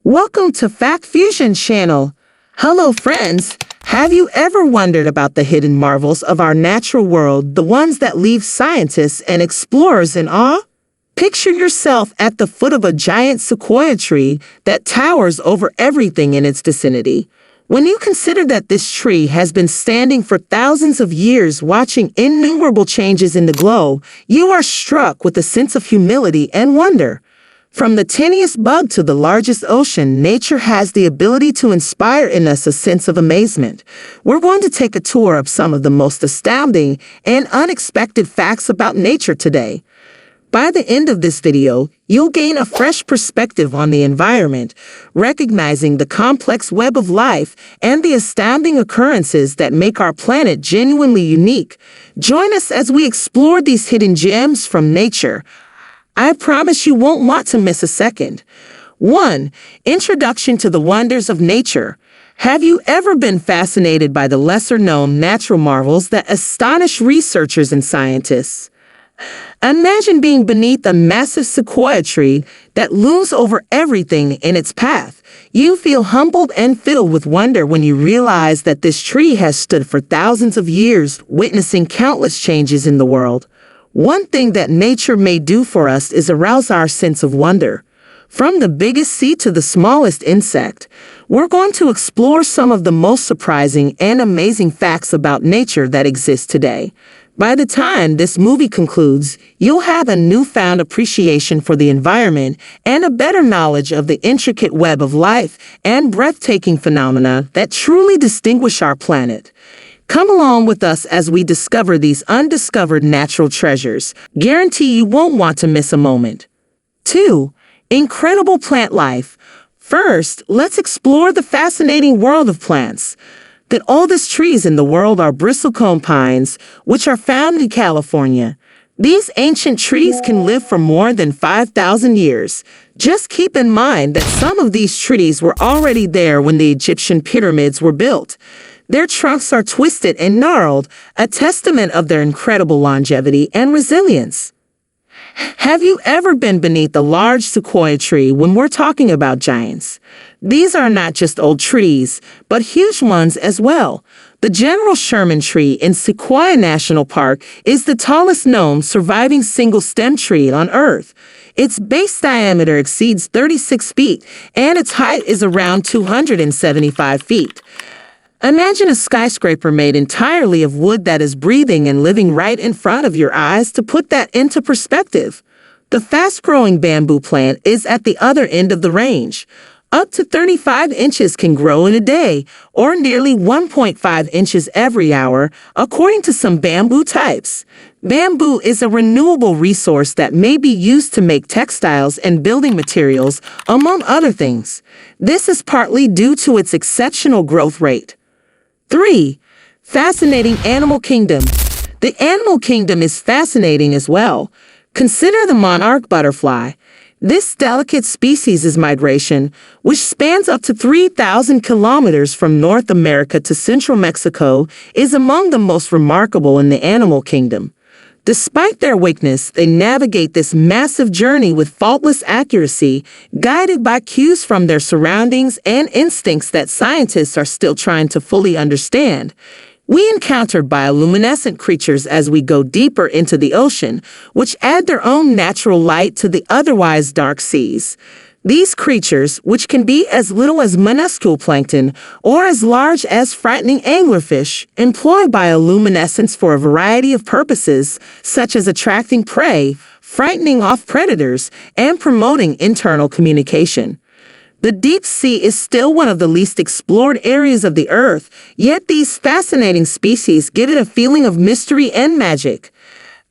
Welcome to Fact Fusion channel. Hello friends, have you ever wondered about the hidden marvels of our natural world, the ones that leave scientists and explorers in awe? Picture yourself at the foot of a giant sequoia tree that towers over everything in its vicinity. When you consider that this tree has been standing for thousands of years watching innumerable changes in the globe, you are struck with a sense of humility and wonder. From the tiniest bug to the largest ocean, nature has the ability to inspire in us a sense of amazement. We're going to take a tour of some of the most astounding and unexpected facts about nature today. By the end of this video, you'll gain a fresh perspective on the environment, recognizing the complex web of life and the astounding occurrences that make our planet genuinely unique. Join us as we explore these hidden gems from nature. I promise you won't want to miss a second. 1. Introduction to the wonders of nature. Have you ever been fascinated by the lesser-known natural marvels that astonish researchers and scientists? Imagine being beneath a massive sequoia tree that looms over everything in its path. You feel humbled and filled with wonder when you realize that this tree has stood for thousands of years, witnessing countless changes in the world. One thing that nature may do for us is arouse our sense of wonder. From the biggest seed to the smallest insect, we're going to explore some of the most surprising and amazing facts about nature that exist today. By the time this movie concludes, you'll have a newfound appreciation for the environment and a better knowledge of the intricate web of life and breathtaking phenomena that truly distinguish our planet. Come along with us as we discover these undiscovered natural treasures. Guarantee you won't want to miss a moment. 2. Incredible plant life. First, let's explore the fascinating world of plants. The oldest trees in the world are bristlecone pines, which are found in California. These ancient trees can live for more than 5,000 years. Just keep in mind that some of these trees were already there when the Egyptian pyramids were built. Their trunks are twisted and gnarled, a testament of their incredible longevity and resilience. Have you ever been beneath a large sequoia tree when we're talking about giants? These are not just old trees, but huge ones as well. The General Sherman tree in Sequoia National Park is the tallest known surviving single-stem tree on Earth. Its base diameter exceeds 36 feet, and its height is around 275 feet. Imagine a skyscraper made entirely of wood that is breathing and living right in front of your eyes. To put that into perspective, the fast-growing bamboo plant is at the other end of the range. Up to 35 inches can grow in a day, or nearly 1.5 inches every hour, according to some bamboo types. Bamboo is a renewable resource that may be used to make textiles and building materials, among other things. This is partly due to its exceptional growth rate. 3. Fascinating animal kingdom. The animal kingdom is fascinating as well. Consider the monarch butterfly. This delicate species' migration, which spans up to 3,000 kilometers from North America to central Mexico, is among the most remarkable in the animal kingdom. Despite their weakness, they navigate this massive journey with faultless accuracy, guided by cues from their surroundings and instincts that scientists are still trying to fully understand. We encounter bioluminescent creatures as we go deeper into the ocean, which add their own natural light to the otherwise dark seas. These creatures, which can be as little as minuscule plankton or as large as frightening anglerfish, employ bioluminescence for a variety of purposes, such as attracting prey, frightening off predators, and promoting internal communication. The deep sea is still one of the least explored areas of the Earth, yet these fascinating species give it a feeling of mystery and magic.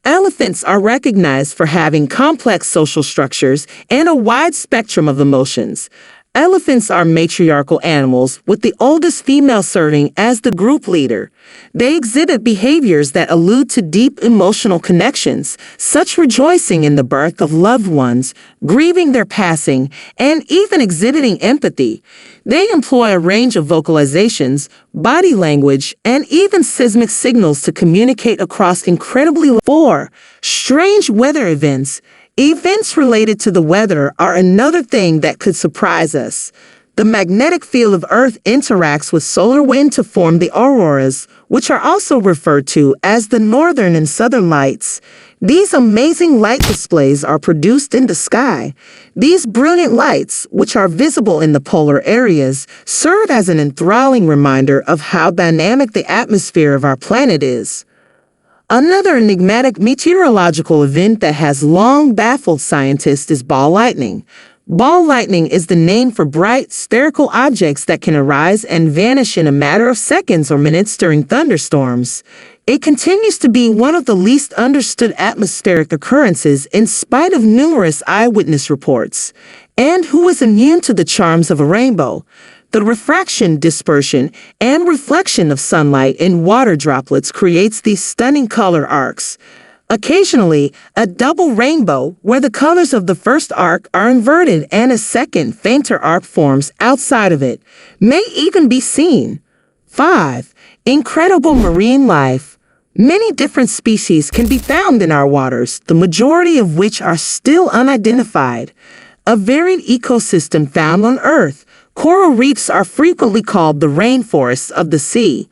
Elephants are recognized for having complex social structures and a wide spectrum of emotions. Elephants are matriarchal animals, with the oldest female serving as the group leader. They exhibit behaviors that allude to deep emotional connections, such rejoicing in the birth of loved ones, grieving their passing, and even exhibiting empathy. They employ a range of vocalizations, body language, and even seismic signals to communicate across incredibly 4. Strange weather events. Events related to the weather are another thing that could surprise us. The magnetic field of Earth interacts with solar wind to form the auroras, which are also referred to as the northern and southern lights. These amazing light displays are produced in the sky. These brilliant lights, which are visible in the polar areas, serve as an enthralling reminder of how dynamic the atmosphere of our planet is. Another enigmatic meteorological event that has long baffled scientists is ball lightning. Ball lightning is the name for bright, spherical objects that can arise and vanish in a matter of seconds or minutes during thunderstorms. It continues to be one of the least understood atmospheric occurrences in spite of numerous eyewitness reports. And who is immune to the charms of a rainbow? The refraction, dispersion, and reflection of sunlight in water droplets creates these stunning color arcs. Occasionally, a double rainbow, where the colors of the first arc are inverted and a second, fainter arc forms outside of it, may even be seen. 5. Incredible marine life. Many different species can be found in our waters, the majority of which are still unidentified. A varied ecosystem found on Earth. Coral reefs are frequently called the rainforests of the sea.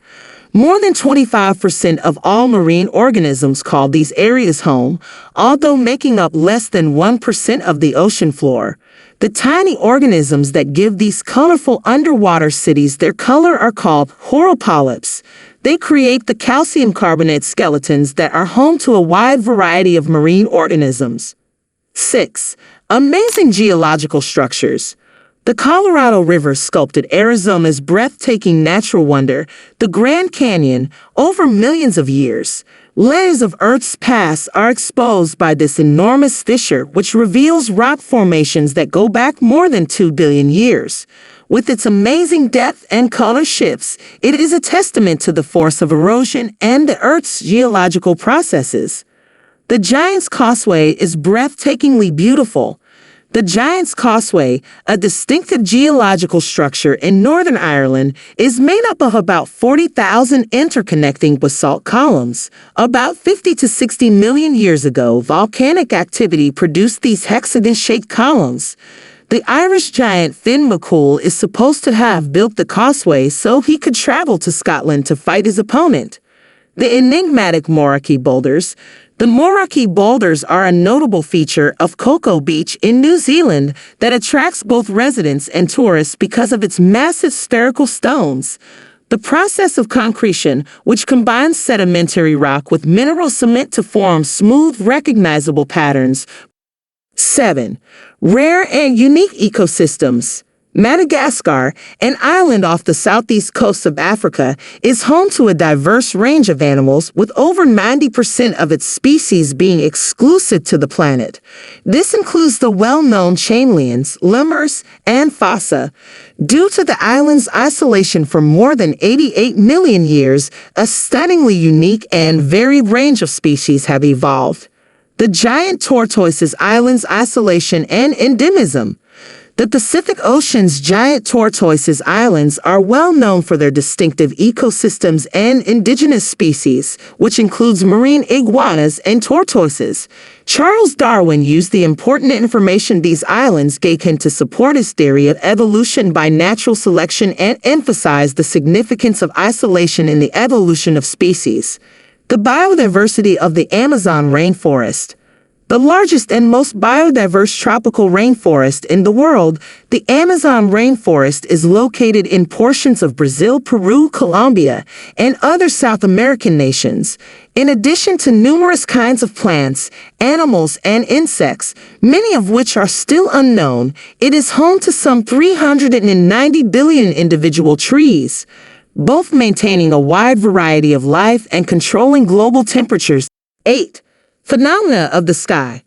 More than 25% of all marine organisms call these areas home, although making up less than 1% of the ocean floor. The tiny organisms that give these colorful underwater cities their color are called coral polyps. They create the calcium carbonate skeletons that are home to a wide variety of marine organisms. 6. Amazing geological structures. The Colorado River sculpted Arizona's breathtaking natural wonder, the Grand Canyon, over millions of years. Layers of Earth's past are exposed by this enormous fissure, which reveals rock formations that go back more than 2 billion years. With its amazing depth and color shifts, it is a testament to the force of erosion and the Earth's geological processes. The Giant's Causeway is breathtakingly beautiful. The Giant's Causeway, a distinctive geological structure in Northern Ireland, is made up of about 40,000 interconnecting basalt columns. About 50 to 60 million years ago, volcanic activity produced these hexagon-shaped columns. The Irish giant Finn McCool is supposed to have built the causeway so he could travel to Scotland to fight his opponent. The enigmatic Moeraki boulders. The Moeraki boulders are a notable feature of Cocoa Beach in New Zealand that attracts both residents and tourists because of its massive spherical stones. The process of concretion, which combines sedimentary rock with mineral cement to form smooth, recognizable patterns. 7. Rare and unique ecosystems. Madagascar, an island off the southeast coast of Africa, is home to a diverse range of animals, with over 90% of its species being exclusive to the planet. This includes the well-known chain lions, lemurs, and fossa. Due to the island's isolation for more than 88 million years, a stunningly unique and varied range of species have evolved. The giant tortoises island's isolation and endemism. The Pacific Ocean's giant tortoises islands are well known for their distinctive ecosystems and indigenous species, which includes marine iguanas and tortoises. Charles Darwin used the important information these islands gave him to support his theory of evolution by natural selection and emphasize the significance of isolation in the evolution of species. The biodiversity of the Amazon rainforest. The largest and most biodiverse tropical rainforest in the world, the Amazon rainforest is located in portions of Brazil, Peru, Colombia, and other South American nations. In addition to numerous kinds of plants, animals, and insects, many of which are still unknown, it is home to some 390 billion individual trees, both maintaining a wide variety of life and controlling global temperatures. 8. Phenomena of the sky.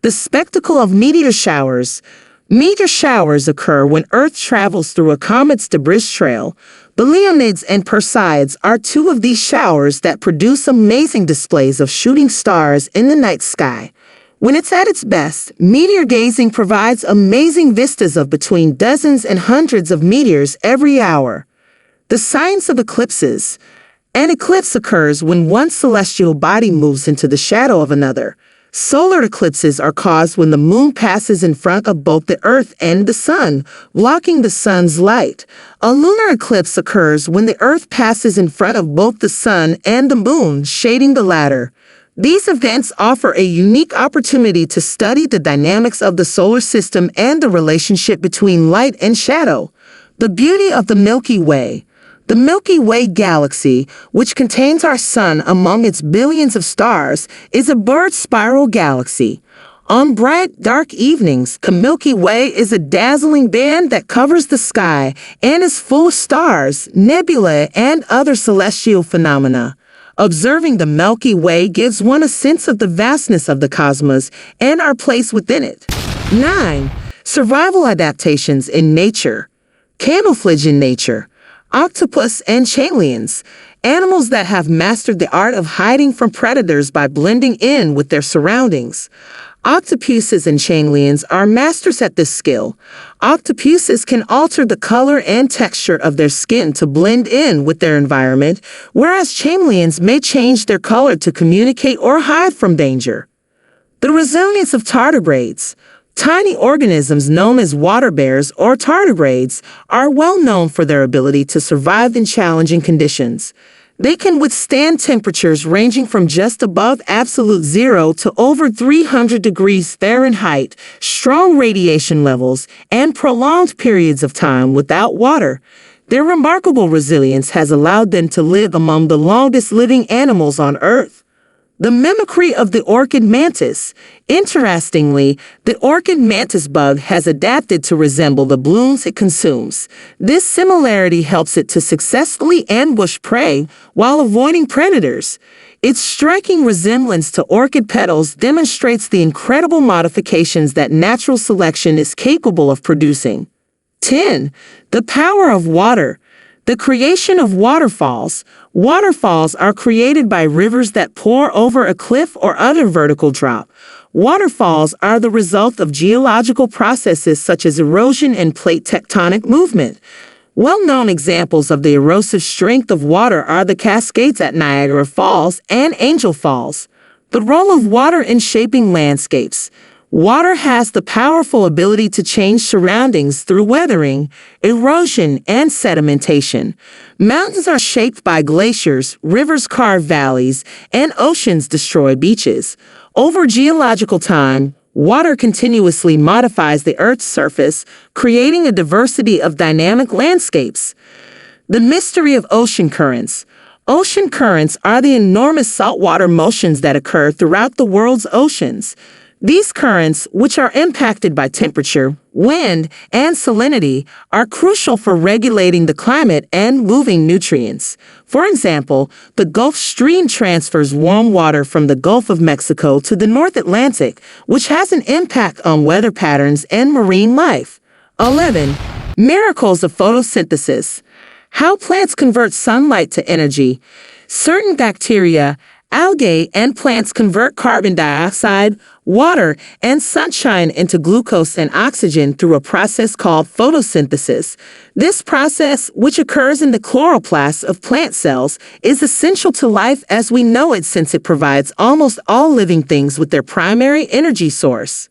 The spectacle of meteor showers. Meteor showers occur when Earth travels through a comet's debris trail. The Leonids and Perseids are two of these showers that produce amazing displays of shooting stars in the night sky. When it's at its best, meteor gazing provides amazing vistas of between dozens and hundreds of meteors every hour. The science of eclipses. An eclipse occurs when one celestial body moves into the shadow of another. Solar eclipses are caused when the moon passes in front of both the Earth and the sun, blocking the sun's light. A lunar eclipse occurs when the Earth passes in front of both the sun and the moon, shading the latter. These events offer a unique opportunity to study the dynamics of the solar system and the relationship between light and shadow. The beauty of the Milky Way. The Milky Way galaxy, which contains our sun among its billions of stars, is a bird spiral galaxy. On bright, dark evenings, the Milky Way is a dazzling band that covers the sky and is full of stars, nebulae, and other celestial phenomena. Observing the Milky Way gives one a sense of the vastness of the cosmos and our place within it. 9. Survival adaptations in nature. Camouflage in nature. Octopus and chameleons, animals that have mastered the art of hiding from predators by blending in with their surroundings. Octopuses and chameleons are masters at this skill. Octopuses can alter the color and texture of their skin to blend in with their environment, whereas chameleons may change their color to communicate or hide from danger. The resilience of tardigrades. Tiny organisms known as water bears or tardigrades are well known for their ability to survive in challenging conditions. They can withstand temperatures ranging from just above absolute zero to over 300 degrees Fahrenheit, strong radiation levels, and prolonged periods of time without water. Their remarkable resilience has allowed them to live among the longest living animals on Earth. The mimicry of the orchid mantis. Interestingly, the orchid mantis bug has adapted to resemble the blooms it consumes. This similarity helps it to successfully ambush prey while avoiding predators. Its striking resemblance to orchid petals demonstrates the incredible modifications that natural selection is capable of producing. 10. The power of water. The creation of waterfalls. Waterfalls are created by rivers that pour over a cliff or other vertical drop. Waterfalls are the result of geological processes such as erosion and plate tectonic movement. Well-known examples of the erosive strength of water are the Cascades at Niagara Falls and Angel Falls. The role of water in shaping landscapes. Water has the powerful ability to change surroundings through weathering, erosion, and sedimentation. Mountains are shaped by glaciers, rivers carve valleys, and oceans destroy beaches. Over geological time, water continuously modifies the Earth's surface, creating a diversity of dynamic landscapes. The mystery of ocean currents. Ocean currents are the enormous saltwater motions that occur throughout the world's oceans. These currents, which are impacted by temperature, wind, and salinity, are crucial for regulating the climate and moving nutrients. For example, the Gulf Stream transfers warm water from the Gulf of Mexico to the North Atlantic, which has an impact on weather patterns and marine life. 11. Miracles of photosynthesis. How plants convert sunlight to energy. Certain bacteria, algae, and plants convert carbon dioxide, water, and sunshine into glucose and oxygen through a process called photosynthesis. This process, which occurs in the chloroplasts of plant cells, is essential to life as we know it since it provides almost all living things with their primary energy source.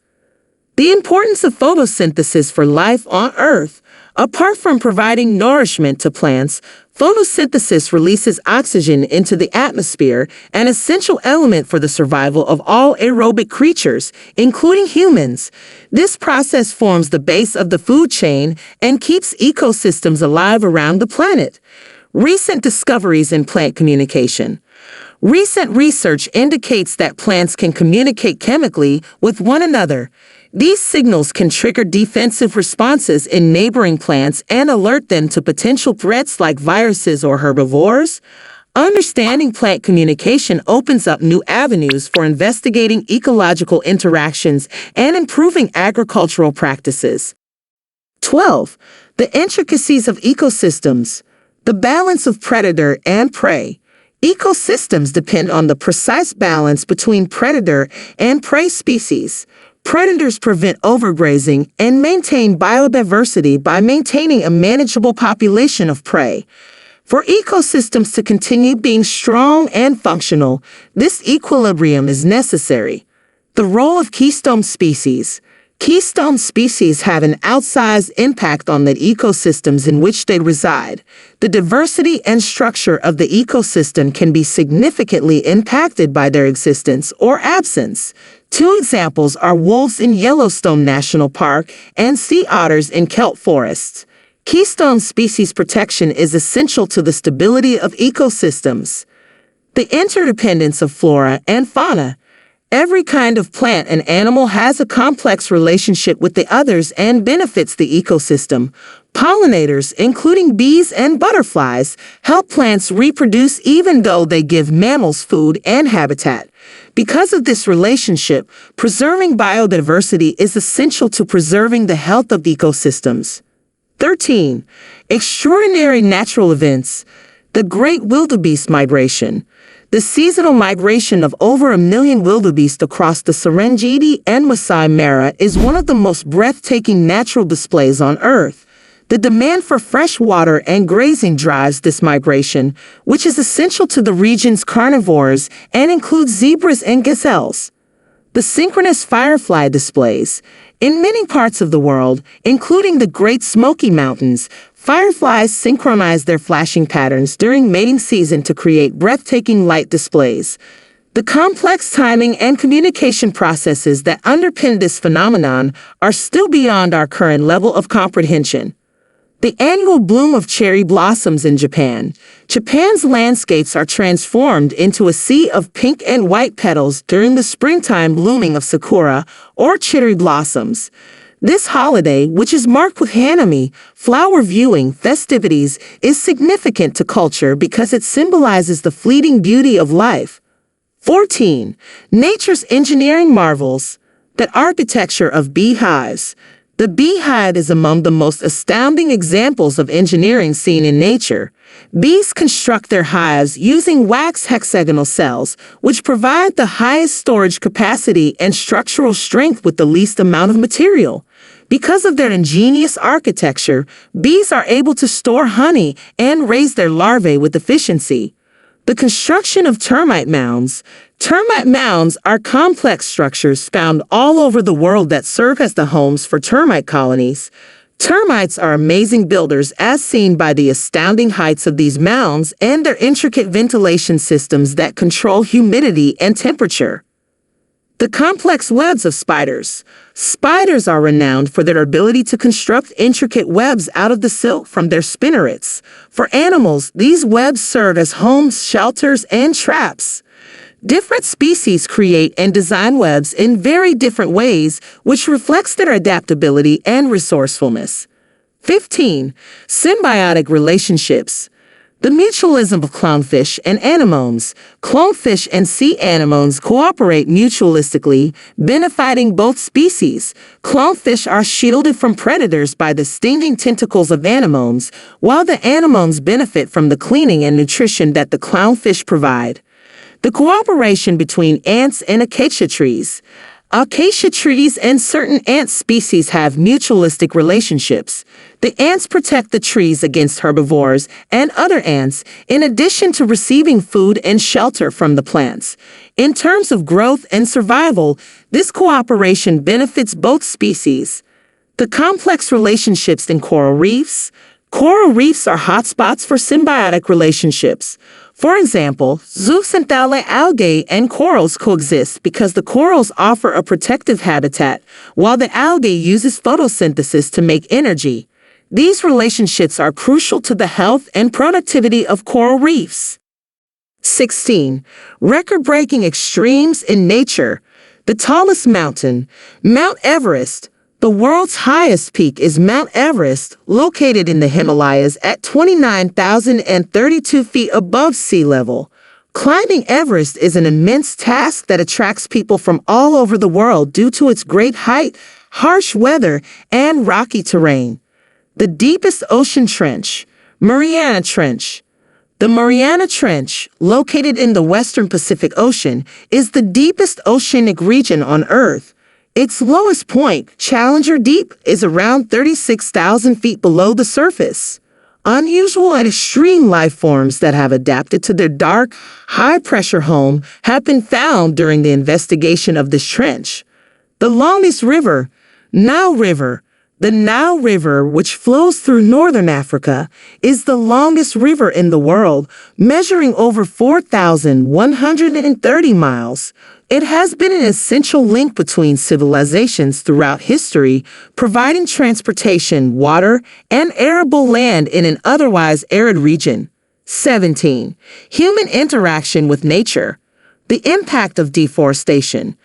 The importance of photosynthesis for life on Earth. Apart from providing nourishment to plants, photosynthesis releases oxygen into the atmosphere, an essential element for the survival of all aerobic creatures, including humans. This process forms the base of the food chain and keeps ecosystems alive around the planet. Recent discoveries in plant communication. Recent research indicates that plants can communicate chemically with one another. These signals can trigger defensive responses in neighboring plants and alert them to potential threats like viruses or herbivores. Understanding plant communication opens up new avenues for investigating ecological interactions and improving agricultural practices. 12. The intricacies of ecosystems. The balance of predator and prey. Ecosystems depend on the precise balance between predator and prey species. Predators prevent overgrazing and maintain biodiversity by maintaining a manageable population of prey. For ecosystems to continue being strong and functional, this equilibrium is necessary. The role of keystone species. Keystone species have an outsized impact on the ecosystems in which they reside. The diversity and structure of the ecosystem can be significantly impacted by their existence or absence. Two examples are wolves in Yellowstone National Park and sea otters in kelp forests. Keystone species protection is essential to the stability of ecosystems. The interdependence of flora and fauna. Every kind of plant and animal has a complex relationship with the others and benefits the ecosystem. Pollinators, including bees and butterflies, help plants reproduce even though they give mammals food and habitat. Because of this relationship, preserving biodiversity is essential to preserving the health of ecosystems. 13. Extraordinary natural events. The Great Wildebeest Migration. The seasonal migration of over 1 million wildebeest across the Serengeti and Masai Mara is one of the most breathtaking natural displays on Earth. The demand for fresh water and grazing drives this migration, which is essential to the region's carnivores and includes zebras and gazelles. The synchronous firefly displays. In many parts of the world, including the Great Smoky Mountains, fireflies synchronize their flashing patterns during mating season to create breathtaking light displays. The complex timing and communication processes that underpin this phenomenon are still beyond our current level of comprehension. The annual bloom of cherry blossoms in Japan. Japan's landscapes are transformed into a sea of pink and white petals during the springtime blooming of sakura, or cherry blossoms. This holiday, which is marked with Hanami, flower viewing festivities, is significant to culture because it symbolizes the fleeting beauty of life. 14. Nature's engineering marvels. The architecture of beehives. The beehive is among the most astounding examples of engineering seen in nature. Bees construct their hives using wax hexagonal cells, which provide the highest storage capacity and structural strength with the least amount of material. Because of their ingenious architecture, bees are able to store honey and raise their larvae with efficiency. The construction of termite mounds. Termite mounds are complex structures found all over the world that serve as the homes for termite colonies. Termites are amazing builders, as seen by the astounding heights of these mounds and their intricate ventilation systems that control humidity and temperature. The complex webs of spiders. Spiders are renowned for their ability to construct intricate webs out of the silk from their spinnerets. For animals, these webs serve as homes, shelters, and traps. Different species create and design webs in very different ways, which reflects their adaptability and resourcefulness. 15. Symbiotic relationships. The mutualism of clownfish and anemones. Clownfish and sea anemones cooperate mutualistically, benefiting both species. Clownfish are shielded from predators by the stinging tentacles of anemones, while the anemones benefit from the cleaning and nutrition that the clownfish provide. The cooperation between ants and acacia trees. Acacia trees and certain ant species have mutualistic relationships. The ants protect the trees against herbivores and other ants, in addition to receiving food and shelter from the plants. In terms of growth and survival, this cooperation benefits both species. The complex relationships in coral reefs. Coral reefs are hotspots for symbiotic relationships. For example, zooxanthellae algae and corals coexist because the corals offer a protective habitat, while the algae uses photosynthesis to make energy. These relationships are crucial to the health and productivity of coral reefs. 16. Record-breaking extremes in nature. The tallest mountain, Mount Everest. The world's highest peak is Mount Everest, located in the Himalayas at 29,032 feet above sea level. Climbing Everest is an immense task that attracts people from all over the world due to its great height, harsh weather, and rocky terrain. The deepest ocean trench, Mariana Trench. The Mariana Trench, located in the western Pacific Ocean, is the deepest oceanic region on Earth. Its lowest point, Challenger Deep, is around 36,000 feet below the surface. Unusual and extreme life forms that have adapted to their dark, high-pressure home have been found during the investigation of this trench. The longest river, Nile River. The Nile River, which flows through northern Africa, is the longest river in the world, measuring over 4,130 miles. It has been an essential link between civilizations throughout history, providing transportation, water, and arable land in an otherwise arid region. 17. Human interaction with nature. The impact of deforestation.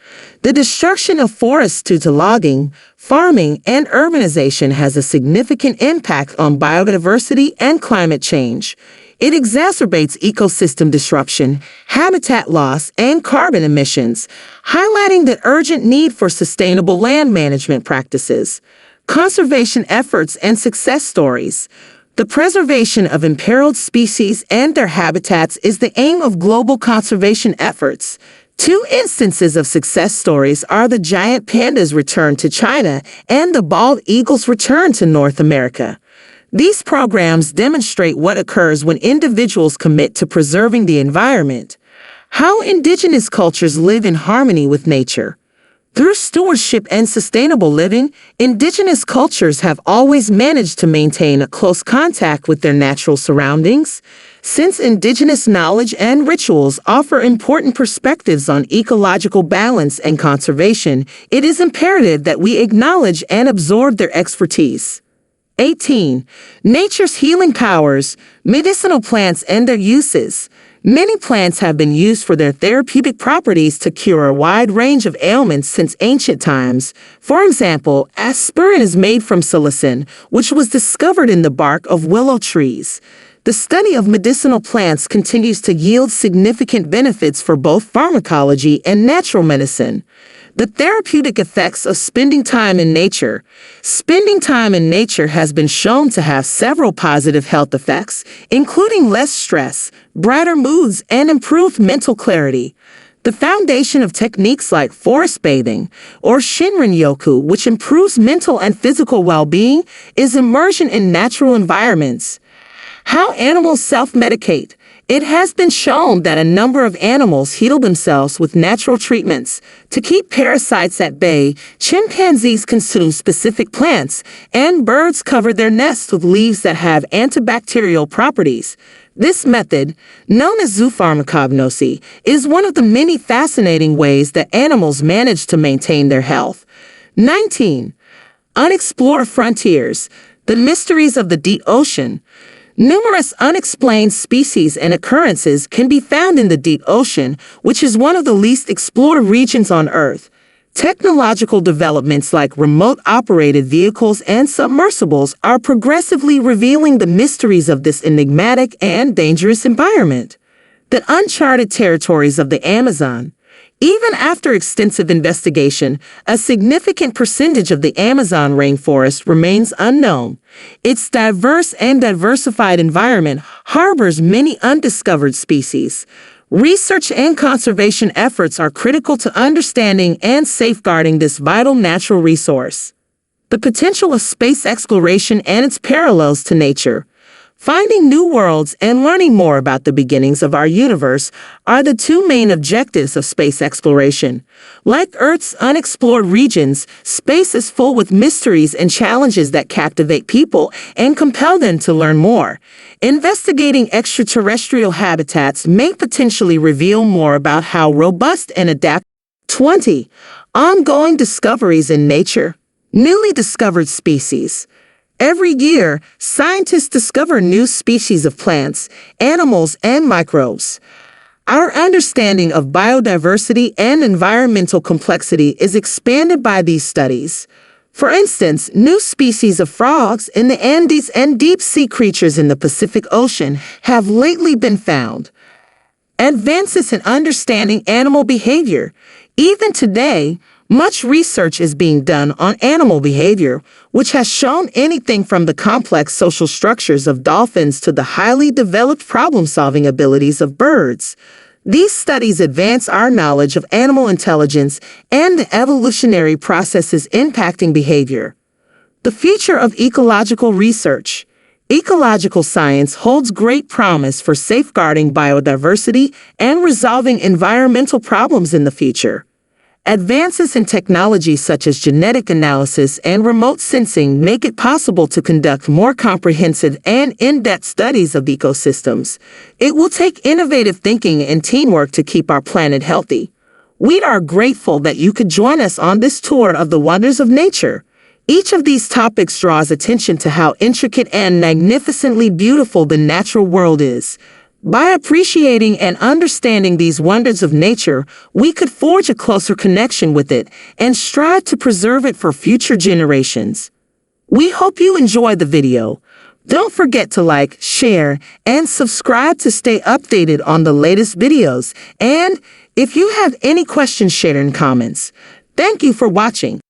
The destruction of forests due to logging, farming, and urbanization has a significant impact on biodiversity and climate change. It exacerbates ecosystem disruption, habitat loss, and carbon emissions, highlighting the urgent need for sustainable land management practices. Conservation efforts and success stories. The preservation of imperiled species and their habitats is the aim of global conservation efforts. Two instances of success stories are the giant panda's return to China and the bald eagle's return to North America. These programs demonstrate what occurs when individuals commit to preserving the environment. How indigenous cultures live in harmony with nature. Through stewardship and sustainable living, indigenous cultures have always managed to maintain a close contact with their natural surroundings. Since indigenous knowledge and rituals offer important perspectives on ecological balance and conservation, it is imperative that we acknowledge and absorb their expertise. 18. Nature's healing powers, medicinal plants and their uses. Many plants have been used for their therapeutic properties to cure a wide range of ailments since ancient times. For example, aspirin is made from salicin, which was discovered in the bark of willow trees. The study of medicinal plants continues to yield significant benefits for both pharmacology and natural medicine. The therapeutic effects of spending time in nature. Spending time in nature has been shown to have several positive health effects, including less stress, brighter moods, and improved mental clarity. The foundation of techniques like forest bathing or Shinrin-yoku, which improves mental and physical well-being, is immersion in natural environments. How animals self-medicate. It has been shown that a number of animals heal themselves with natural treatments. To keep parasites at bay, chimpanzees consume specific plants, and birds cover their nests with leaves that have antibacterial properties. This method, known as zoofarmacognosy, is one of the many fascinating ways that animals manage to maintain their health. 19. Unexplored frontiers. The mysteries of the deep ocean. Numerous unexplained species and occurrences can be found in the deep ocean, which is one of the least explored regions on Earth. Technological developments like remote-operated vehicles and submersibles are progressively revealing the mysteries of this enigmatic and dangerous environment. The uncharted territories of the Amazon. Even after extensive investigation, a significant percentage of the Amazon rainforest remains unknown. Its diverse and diversified environment harbors many undiscovered species. Research and conservation efforts are critical to understanding and safeguarding this vital natural resource. The potential of space exploration and its parallels to nature. Finding new worlds and learning more about the beginnings of our universe are the two main objectives of space exploration. Like Earth's unexplored regions, space is full with mysteries and challenges that captivate people and compel them to learn more. Investigating extraterrestrial habitats may potentially reveal more about how robust and adaptable. 20. Ongoing discoveries in nature. Newly discovered species. Every year, scientists discover new species of plants, animals, and microbes. Our understanding of biodiversity and environmental complexity is expanded by these studies. For instance, new species of frogs in the Andes and deep-sea creatures in the Pacific Ocean have lately been found. Advances in understanding animal behavior. Even today, much research is being done on animal behavior, which has shown anything from the complex social structures of dolphins to the highly developed problem-solving abilities of birds. These studies advance our knowledge of animal intelligence and the evolutionary processes impacting behavior. The future of ecological research. Ecological science holds great promise for safeguarding biodiversity and resolving environmental problems in the future. Advances in technology such as genetic analysis and remote sensing make it possible to conduct more comprehensive and in-depth studies of ecosystems. It will take innovative thinking and teamwork to keep our planet healthy. We are grateful that you could join us on this tour of the wonders of nature. Each of these topics draws attention to how intricate and magnificently beautiful the natural world is. By appreciating and understanding these wonders of nature, we could forge a closer connection with it and strive to preserve it for future generations. We hope you enjoy the video. Don't forget to like, share, and subscribe to stay updated on the latest videos. And if you have any questions, share in comments. Thank you for watching.